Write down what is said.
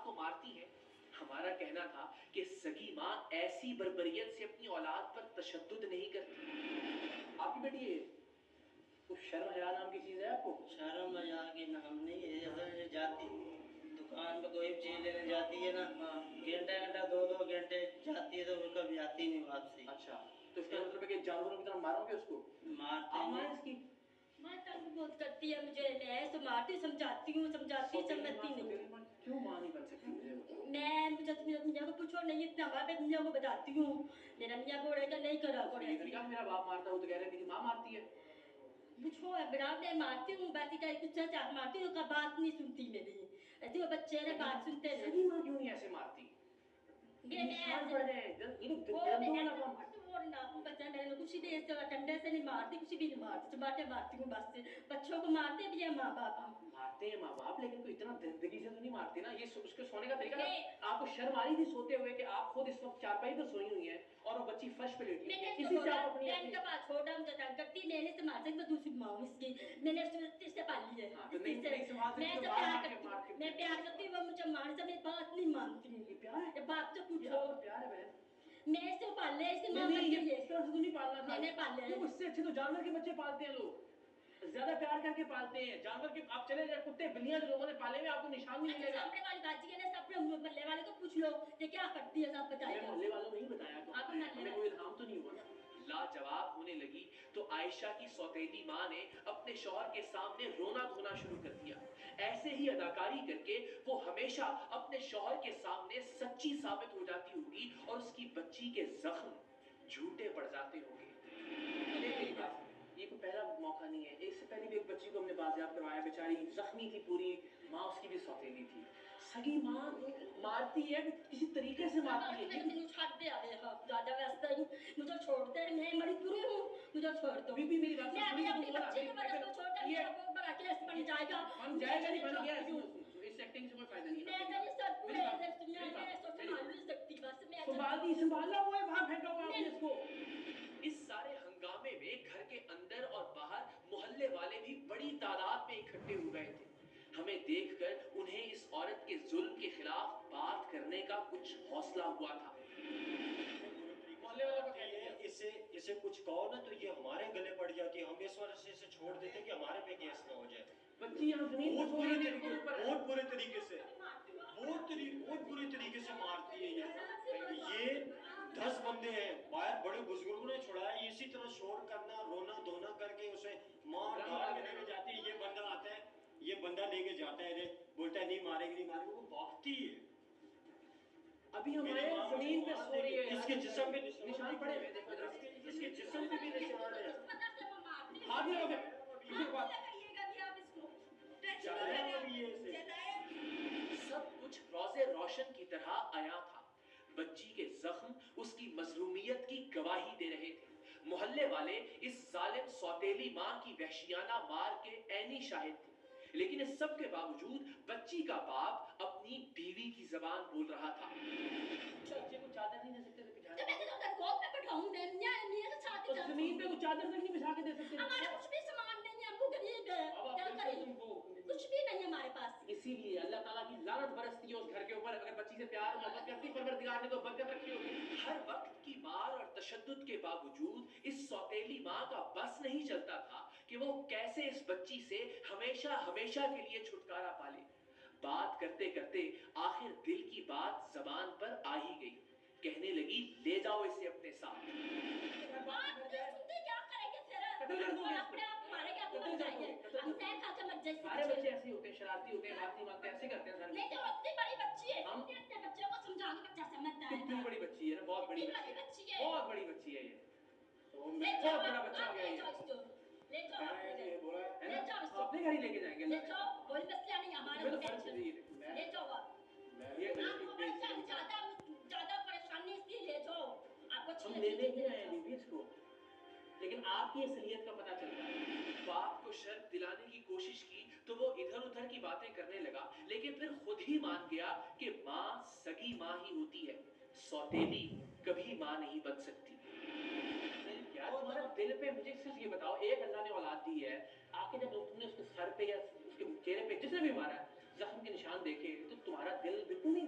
کو مارتی ہیں. ہمارا کہنا تھا کہ سگی ماں ایسی بربریت سے اپنی اولاد پر تشدد نہیں کرتی. آپ کی بیٹی ہے کچھ شرم حیا نام کی چیز ہے آپ کو؟ شرم حیا کی نام نہیں ہے. جیسے جاتی دکان پہ کوئی چیز لینے جاتی ہے نا, گھنٹہ 2 گھنٹے جاتی ہے تو وہ کبھی آتی نہیں واپسی. اچھا, تو اس کا مطلب ہے کہ جانوروں کی طرح مارو گے اس کو؟ مارتے آپ ہیں. اس کی ماں تنگ بہت کرتی ہے مجھے, میں ایسے مارتی سمجھاتی ہوں سمجھتی نہیں. کیوں ماں نہیں بن سکتی مجھے؟ میں میاں کو پوچھو نہیں اتنا میں میاں کو بتاتی ہوں. میرا میاں بول رہا نہیں کرا میرا باپ مارتا ہوں تو کہہ رہے ہیں کہ ماں مارتی ہے. پوچھو برا میں مارتی ہوں, باقی کچھ مارتی ہوں, کا بات نہیں سنتی میری. ایسے وہ بچے نے بات سنتے ہیں. سگی ماں کیوں نہیں ایسے مارتی؟ کسی دیر سے ٹنڈے سے نہیں مارتی, کسی بھی نہیں مارتی, چماٹے مارتی ہوں بس. بچوں کو مارتے بھی ہیں ماں باپ. مارتے ہیں ماں باپ, لیکن کوئی اتنا زندگی سے تو نہیں مارتے نا. یہ اس کے سونے کا طریقہ. آپ کو شرم آ رہی تھی سوتے ہوئے کہ آپ خود اس وقت چارپائی پر سوئی ہوئی ہیں اور وہ بچی فرش پہ لیٹی ہے. اسی سے آپ اپنی چھوٹا مجھے تنگ کرتی, میں نے سماج میں دوسری ماں اس کی میں نے اس سے پالی ہے. میں پیار کرتی ہوں, وہ مجھے مار سے میری بات نہیں مانتی. یہ بات تو پوچھو. پیار ہے بہن, میں اس سے پال لیا, اس سے ماں اس طرح سے نہیں پالنا تھا. میں نے پال لیا. اس سے اچھے تو جانور کے بچے پالتے ہیں لوگ, زیادہ پیار کر کے پالتے ہیں جانور کے. آپ چلے جائیں کتے بلیاں جو لوگوں نے پالے ہوئے, آپ کو نشان نہیں ملے گا. سامنے والی باجی ہے نا, سب محلے والے کو پوچھ لو یہ کیا کرتی ہے, سب بتائے. محلے والوں نے نہیں بتایا تو آپ ہمیں کوئی الہام تو نہیں ہوا نا. لاجواب ہونے لگی تو عائشہ کی سوتیلی ماں نے اپنے شوہر کے سامنے رونا دھونا شروع کر دیا. ایسے ہی اداکاری کر کے وہ ہمیشہ اپنے شوہر کے سامنے سچی ثابت ہو جاتی ہوگی اور اس کی بچی کے زخم جھوٹے پڑ جاتے ہوں گے. یہ کوئی پہلا موقع نہیں ہے, اس سے پہلے بھی ایک بچی کو ہم نے بازیاب کروایا, بیچاری زخمی تھی پوری, ماں اس کی بھی سوتیلی تھی. سگی ماں مارتی ہے کسی طریقے سے مارتی ہے. مجھے چھوڑتے ہیں, میں مری پوری ہوں, مجھے چھوڑ دو. میری بات اپنی بچی کے بعد کو چھوڑ کر وہ بڑا کیس بن جائے گا. بن جائے گا, نہیں بن گیا. اس ایکٹنگ سے کوئی فائدہ نہیں ہے. سنبھالا ہوا ہے, وہاں پھینکا ہوا ہے اس کو. اس سارے ہنگامے میں گھر کے اندر اور باہر محلے والے بھی بڑی تعداد میں اکٹھے ہو گئے تھے. ہمیں دیکھ کر انہیں اس عورت کے ظلم کے خلاف بات کرنے کا کچھ حوصلہ ہوا تھا. محلے والوں کو کہتے ہیں اسے کچھ کہو نا تو یہ ہمارے گلے پڑ جاتی ہے. ہم اس وجہ سے اسے چھوڑ دیتے کہ ہمارے پہ کیس نہ ہو جائے. بچی یہاں زمین بہت برے طریقے سے بہت برے طریقے سے مارتی ہے. یہ 10 بندے ہیں, باہر بڑے بزرگوں نے چھڑایا. اسی طرح شور کرنا, رونا دھونا کر کے اسے مار ڈال کے لے کے جاتی ہے. یہ بندہ آتا ہے, یہ بندہ لے کے جاتا ہے, بولتا ہے نہیں مارے گی نہیں مارے گی, وہ بھاگتی ہے. ابھی ہمارے زمین پہ سو رہی ہے. اس کے جسم پہ نشان پڑے ہوئے, دیکھو اس کے جسم پہ بھی نشان ہے. آگے ہو گئے. سب کچھ روزے روشن کی طرح آیا تھا. بچی کے زخم اس کی مظلومیت کی گواہی دے رہے تھے. محلے والے اس ظالم سوتیلی ماں کی وحشیانہ مار کے عینی شاہد تھے. لیکن اس سب کے باوجود بچی کا باپ اپنی بیوی کی زبان بول رہا تھا. بچے کو چادر نہیں دے سکتے تو زمین پہ وہ چادر تک نہیں بچھا کے دے سکتے. ہمارا کچھ بھی سامان نہیں ہے, ہم غریب ہیں, کیا کریں, کچھ بھی نہیں ہے ہمارے پاس. اسی لیے اللہ تعالیٰ کی لعنت برستی ہے اس گھر کے اوپر اگر بچی سے پیار محبت کرتی پروردگار نے تو برکت رکھی ہوگی. ہر وقت کی مار اور تشدد کے باوجود اس سوتیلی ماں کا بس نہیں چلتا تھا کہ وہ کیسے اس بچی سے ہمیشہ ہمیشہ کے لیے چھٹکارا پالے. بات کرتے کرتے آخر دل کی بات زبان پر آ ہی گئی. کہنے لگی لے جاؤ اسے اپنے ساتھ. سارے بچے ایسے ہوتے ہیں, شرارتی ہوتے ہیں, بات نہیں مانتے, ایسے کرتے ہیں. کتنی بڑی بچی ہے, بہت بڑی بچی ہے, بہت بڑی بچی ہے. یہ بہت بڑا بچہ ہو گیا. اپنے گھر ہی لے کے جائیں گے. ہم لینے ہی آئے ہیں اس کو, لیکن آپ کی اصلیت کا پتہ چلتا ہے. باپ کو شرط دلانے کی کوشش کی تو وہ ادھر ادھر کی باتیں کرنے لگا, لیکن پھر خود ہی مان گیا کہ ماں سگی ماں ہی ہوتی ہے, سوتیلی کبھی ماں نہیں بن سکتی. تمہارا دل پہ مجھے صرف یہ بتاؤ, ایک اللہ نے اولاد دی ہے, آ کے جب تم نے اس کے سر پہ یا اس کے چہرے پہ جس نے بھی مارا زخم کے نشان دیکھے تو تمہارا دل بالکل نہیں